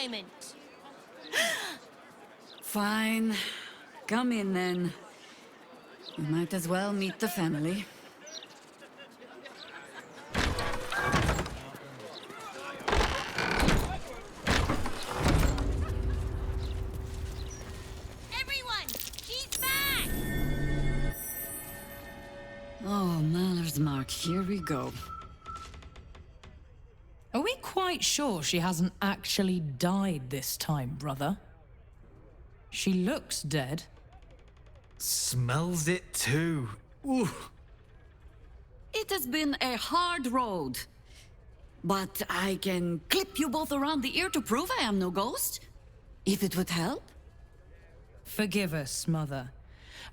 moment. Fine. Come in then. You might as well meet the family. Everyone, she's back! Oh, Maller's Mark, here we go. Are we quite sure she hasn't actually died this time, brother? She looks dead. Smells it too. Ooh. It has been a hard road. But I can clip you both around the ear to prove I am no ghost. If it would help. Forgive us, Mother.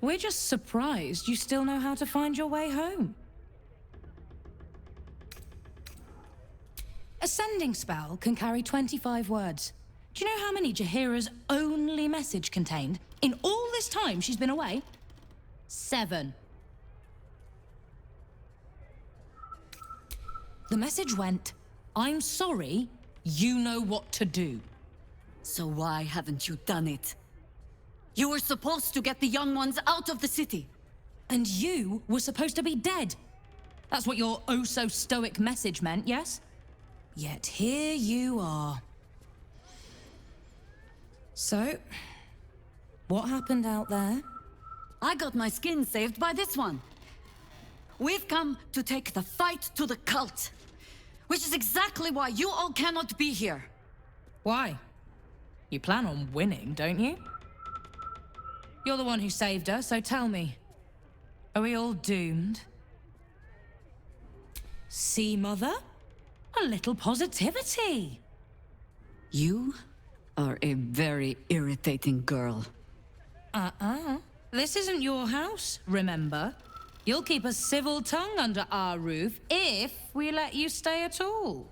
We're just surprised you still know how to find your way home. A sending spell can carry 25 words. Do you know how many Jaheira's only message contained in all this time she's been away? 7. The message went, "I'm sorry, you know what to do." So why haven't you done it? You were supposed to get the young ones out of the city. And you were supposed to be dead. That's what your oh-so-stoic message meant, yes? Yet here you are. So, what happened out there? I got my skin saved by this one. We've come to take the fight to the cult. Which is exactly why you all cannot be here. Why? You plan on winning, don't you? You're the one who saved her, so tell me. Are we all doomed? See, Mother? A little positivity. You are a very irritating girl. This isn't your house, remember? You'll keep a civil tongue under our roof if we let you stay at all.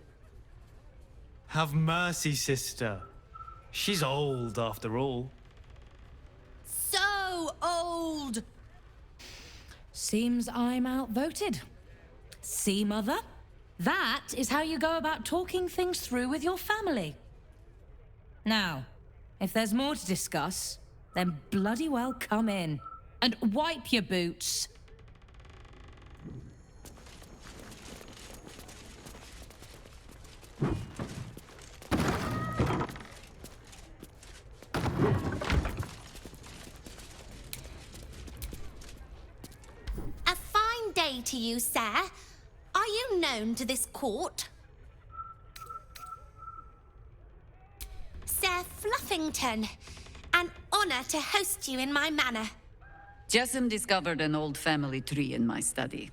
Have mercy, sister. She's old, after all. So old! Seems I'm outvoted. See, Mother? That is how you go about talking things through with your family. Now, if there's more to discuss, then bloody well come in. And wipe your boots. A fine day to you, sir. Are you known to this court? Sir Fluffington, an honor to host you in my manor. Jessamine discovered an old family tree in my study.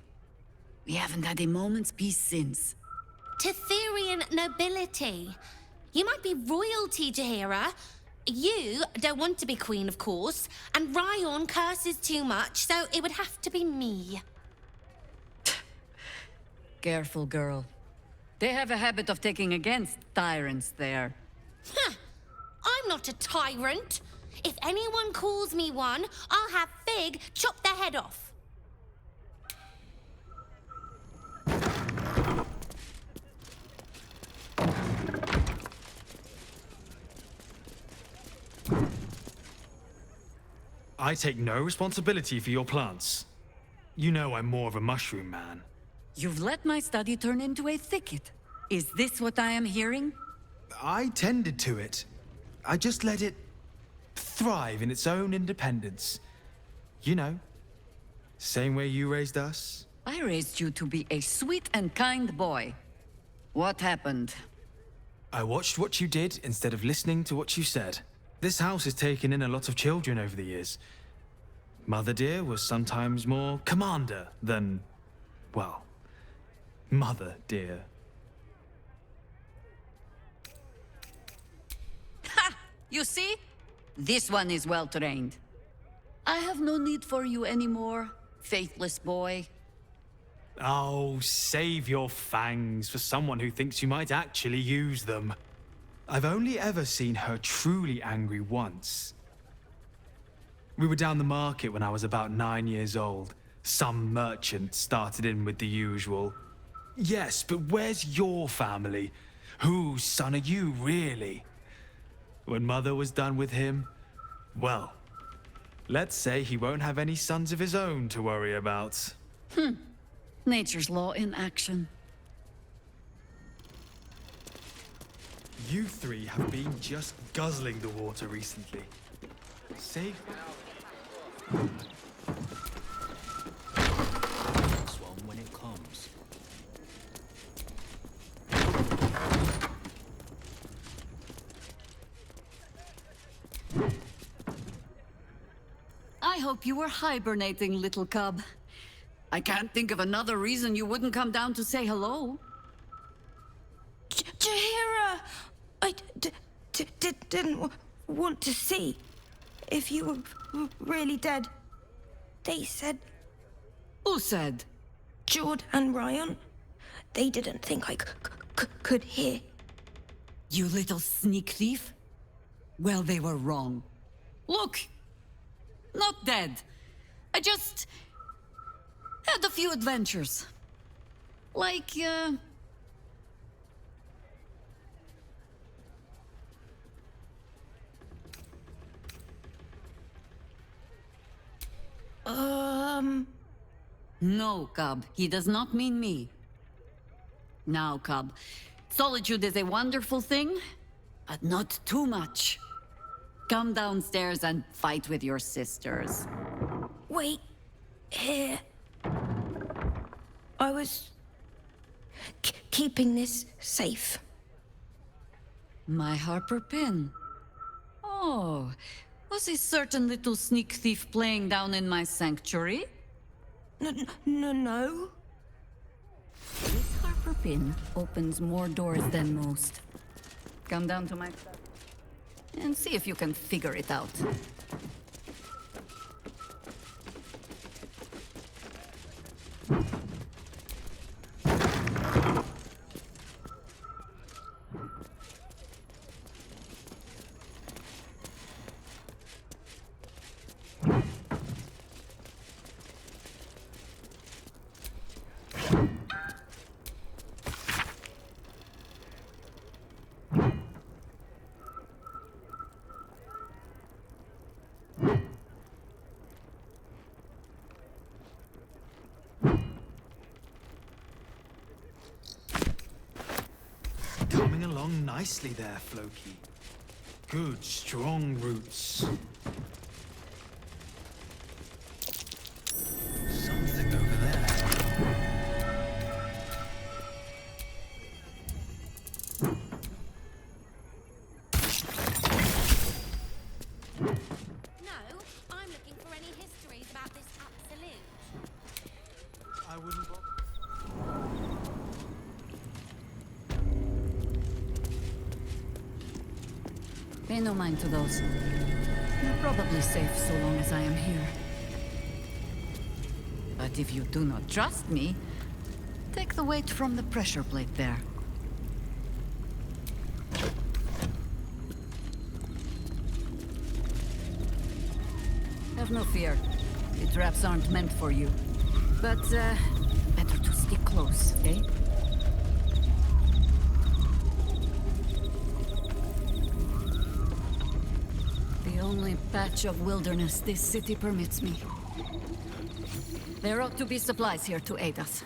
We haven't had a moment's peace since. Tetherian nobility. You might be royalty, Jaheira. You don't want to be queen, of course, and Ryon curses too much, so it would have to be me. Careful, girl. They have a habit of taking against tyrants there. Huh. I'm not a tyrant. If anyone calls me one, I'll have Fig chop their head off. I take no responsibility for your plants. You know I'm more of a mushroom man. You've let my study turn into a thicket. Is this what I am hearing? I tended to it. I just let it thrive in its own independence. You know, same way you raised us. I raised you to be a sweet and kind boy. What happened? I watched what you did instead of listening to what you said. This house has taken in a lot of children over the years. Mother dear was sometimes more commander than, well, mother dear. Ha! You see? This one is well trained. I have no need for you anymore, faithless boy. Oh, save your fangs for someone who thinks you might actually use them. I've only ever seen her truly angry once. We were down the market when I was about 9 years old. Some merchant started in with the usual. Yes, but where's your family? Whose son are you, really? When Mother was done with him, well, let's say he won't have any sons of his own to worry about. Nature's law in action. You three have been just guzzling the water recently. Save... Next one when it comes. I hope you were hibernating, little cub. I can't think of another reason you wouldn't come down to say hello. Jaheira, I didn't want to see if you were really dead. They said Who said? Jord and Ryan. They didn't think I could hear. You little sneak thief? Well, they were wrong. Look! Not dead. I just... had a few adventures. Like, No, Cub. He does not mean me. Now, Cub. Solitude is a wonderful thing, but not too much. Come downstairs and fight with your sisters. Wait here. I was keeping this safe. My Harper pin. Oh, was a certain little sneak thief playing down in my sanctuary? No. This Harper pin opens more doors than most. Come down to my flat and see if you can figure it out. Coming along nicely there, Floki. Good, strong roots. Something over there. No, I'm looking for any histories about this absolute. I wouldn't bother. Pay no mind to those. You're probably safe so long as I am here. But if you do not trust me, take the weight from the pressure plate there. Have no fear. The traps aren't meant for you. But, better to stick close, eh? The only patch of wilderness this city permits me. There ought to be supplies here to aid us.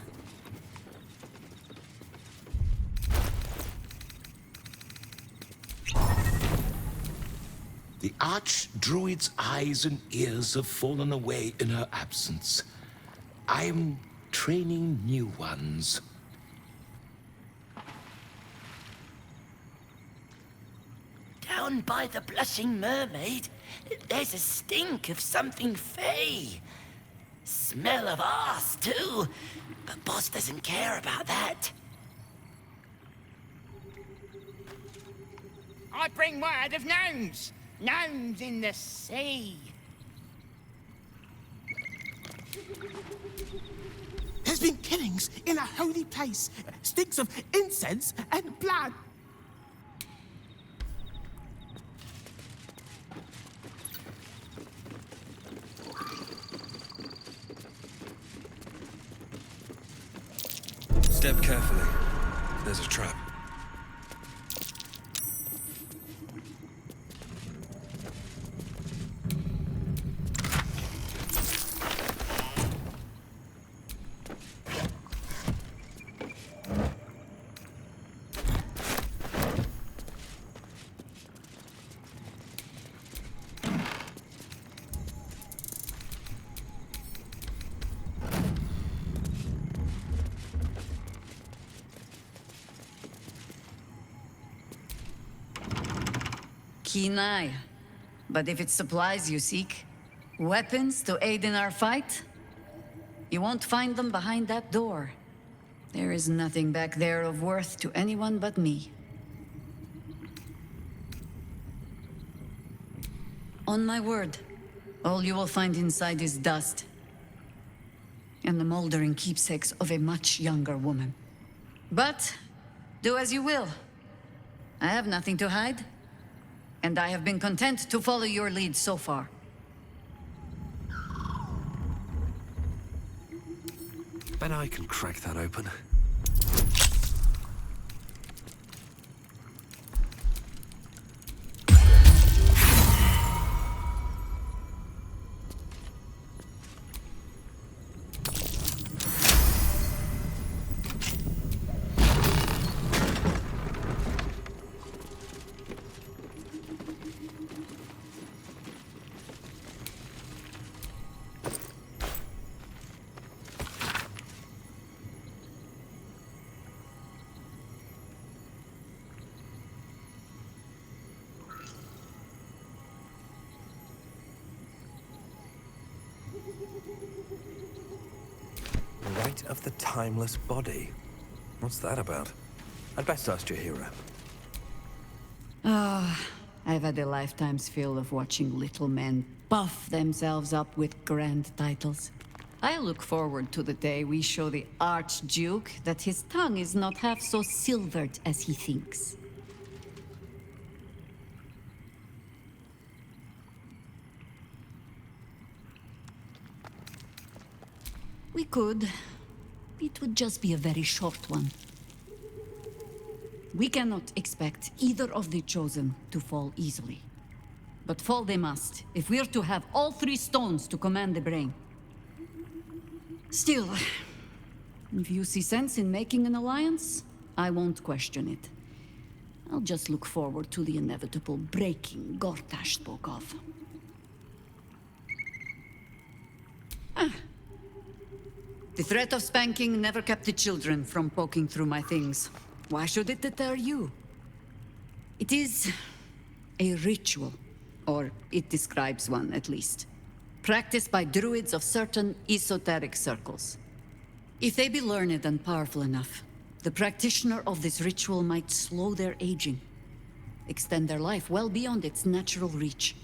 The Archdruid's eyes and ears have fallen away in her absence. I'm training new ones. Down by the Blushing Mermaid, there's a stink of something fey. Smell of arse, too. But Boss doesn't care about that. I bring word of gnomes. Gnomes in the sea. There's been killings in a holy place. Stinks of incense and blood. Step carefully. There's a trap. keen eye. But if it's supplies you seek, weapons to aid in our fight, you won't find them behind that door. There is nothing back there of worth to anyone but me. On my word, all you will find inside is dust. And the moldering keepsakes of a much younger woman. But, do as you will. I have nothing to hide. And I have been content to follow your lead so far. Bet I can crack that open. Rite of the Timeless Body. What's that about? I'd best ask Jaheira. I've had a lifetime's fill of watching little men puff themselves up with grand titles. I look forward to the day we show the Archduke that his tongue is not half so silvered as he thinks. We could. It would just be a very short one. We cannot expect either of the Chosen to fall easily. But fall they must, if we're to have all three stones to command the brain. Still, if you see sense in making an alliance, I won't question it. I'll just look forward to the inevitable breaking Gortash spoke of. The threat of spanking never kept the children from poking through my things. Why should it deter you? It is a ritual, or it describes one at least, practiced by druids of certain esoteric circles. If they be learned and powerful enough, the practitioner of this ritual might slow their aging, extend their life well beyond its natural reach.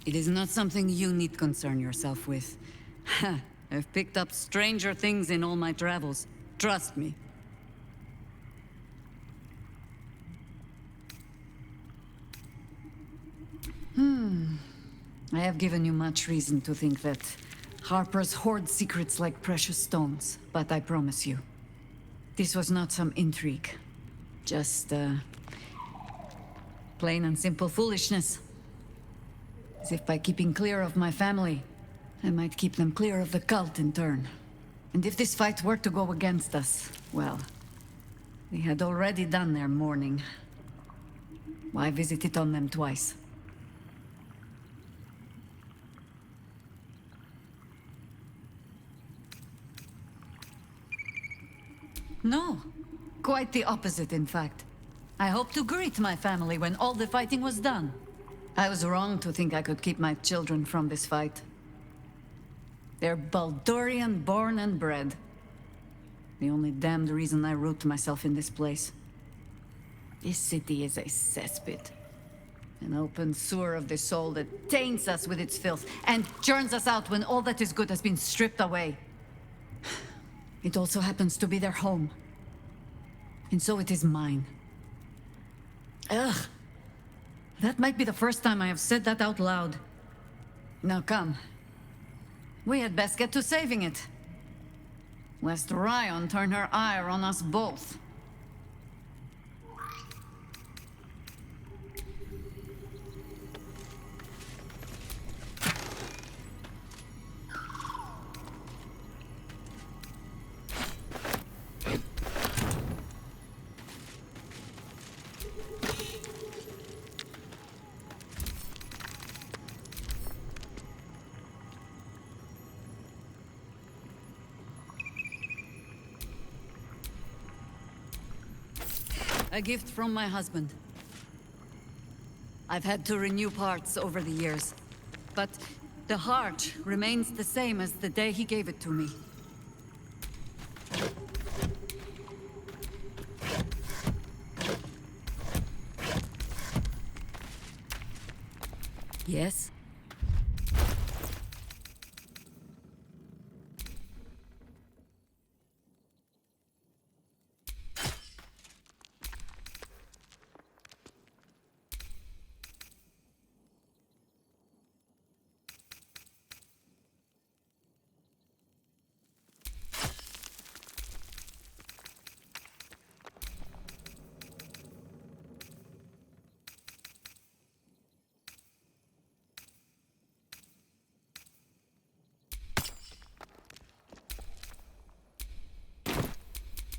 It is not something you need concern yourself with. I've picked up stranger things in all my travels. Trust me. I have given you much reason to think that Harpers hoard secrets like precious stones, but I promise you, this was not some intrigue. Just, plain and simple foolishness. As if by keeping clear of my family, I might keep them clear of the cult in turn. And if this fight were to go against us, well, they had already done their mourning. Why visit it on them twice? No, quite the opposite, in fact. I hoped to greet my family when all the fighting was done. I was wrong to think I could keep my children from this fight. They're Baldurian born and bred. The only damned reason I root myself in this place. This city is a cesspit. An open sewer of the soul that taints us with its filth and churns us out when all that is good has been stripped away. It also happens to be their home. And so it is mine. Ugh. That might be the first time I have said that out loud. Now come. We had best get to saving it. Lest Ryan turn her ire on us both. A gift from my husband. I've had to renew parts over the years. But the heart remains the same as the day he gave it to me. Yes?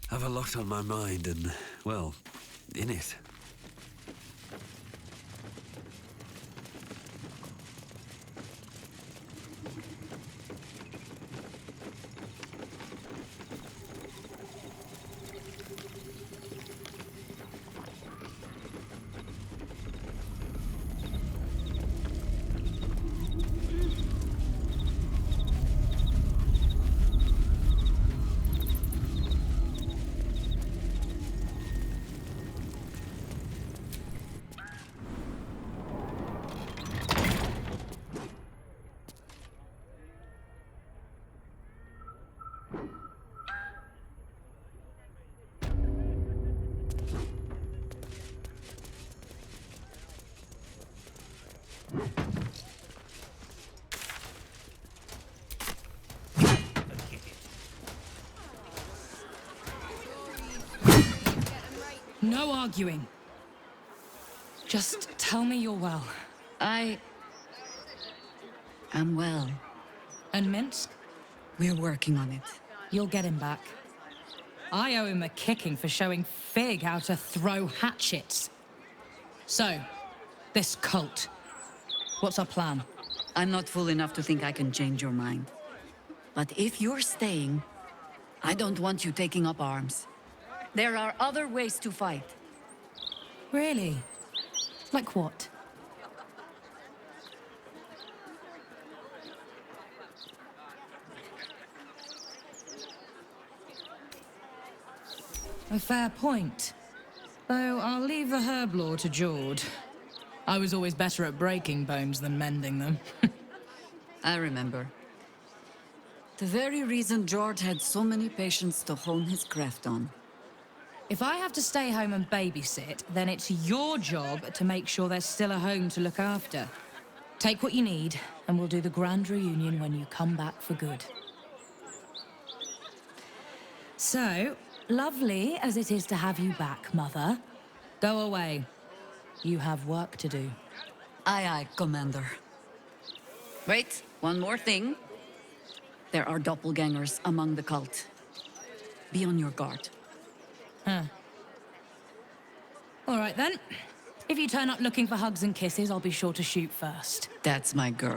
I've a lot on my mind and, well, in it. No arguing. Just tell me you're well. I am well. And Minsk? We're working on it. You'll get him back. I owe him a kicking for showing Fig how to throw hatchets. So, this cult. What's our plan? I'm not fool enough to think I can change your mind. But if you're staying, I don't want you taking up arms. There are other ways to fight. Really? Like what? A fair point. Though I'll leave the herb lore to Jord. I was always better at breaking bones than mending them. I remember. The very reason George had so many patients to hone his craft on. If I have to stay home and babysit, then it's your job to make sure there's still a home to look after. Take what you need, and we'll do the grand reunion when you come back for good. So, lovely as it is to have you back, Mother, go away. You have work to do. Aye, aye, Commander. Wait, one more thing. There are doppelgangers among the cult. Be on your guard. Huh. All right, then. If you turn up looking for hugs and kisses, I'll be sure to shoot first. That's my girl.